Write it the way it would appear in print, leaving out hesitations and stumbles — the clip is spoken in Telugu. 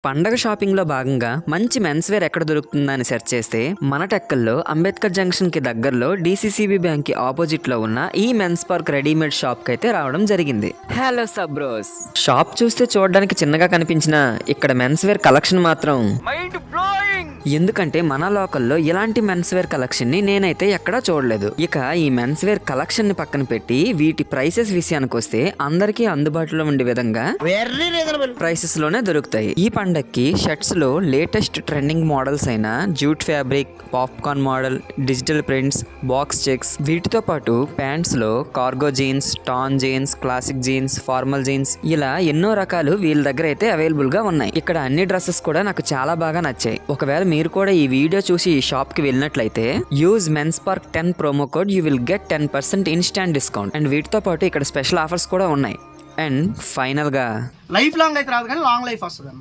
పండగ షాపింగ్ లో భాగంగా మంచి మెన్స్ వేర్ ఎక్కడ దొరుకుతుందని సెర్చ్ చేస్తే మన టెక్కల్లో అంబేద్కర్ జంక్షన్ కి దగ్గరలో డిసిసిబి బ్యాంక్ కి ఆపోజిట్ లో ఉన్న ఈ మెన్స్ పార్క్ రెడీమేడ్ షాప్ కి అయితే రావడం జరిగింది. హలో సబ్రోస్, షాప్ చూస్తే చూడడానికి చిన్నగా కనిపించినా ఇక్కడ మెన్స్ వేర్ కలెక్షన్ మాత్రం మైండ్ బ్లోయింగ్. ఎందుకంటే మన లోకల్లో ఇలాంటి మెన్స్ వేర్ కలెక్షన్ ని నేనైతే ఎక్కడా చూడలేదు. ఇక ఈ మెన్స్ వేర్ కలెక్షన్ ని పక్కన పెట్టి వీటి ప్రైసెస్ విషయానికి వస్తే అందరికీ అందుబాటులో ఉండే విధంగా ప్రైసెస్ లోనే దొరుకుతాయి. ఈ పండక్కి షర్ట్స్ లో లేటెస్ట్ ట్రెండింగ్ మోడల్స్ అయిన jute fabric, popcorn model, digital prints, box checks, వీటితో పాటు ప్యాంట్స్ లో cargo jeans, tan jeans, classic jeans, formal jeans, ఇలా ఎన్నో రకాలు వీళ్ళ దగ్గర అయితే అవైలబుల్ గా ఉన్నాయి. ఇక్కడ అన్ని డ్రెస్సెస్ కూడా నాకు చాలా బాగా నచ్చాయి. ఒకవేళ మీరు కూడా ఈ వీడియో చూసి ఈ షాప్ కి వెళ్ళినట్లయితే use men's park 10 promo code, you will get 10% instant discount. And వీటితో పాటు ఇక్కడ స్పెషల్ ఆఫర్స్ కూడా ఉన్నాయి. అండ్ ఫైనల్ గా లైఫ్ లాంగ్ అయితే రాదు కానీ లాంగ్ లైఫ్ వస్తుంది.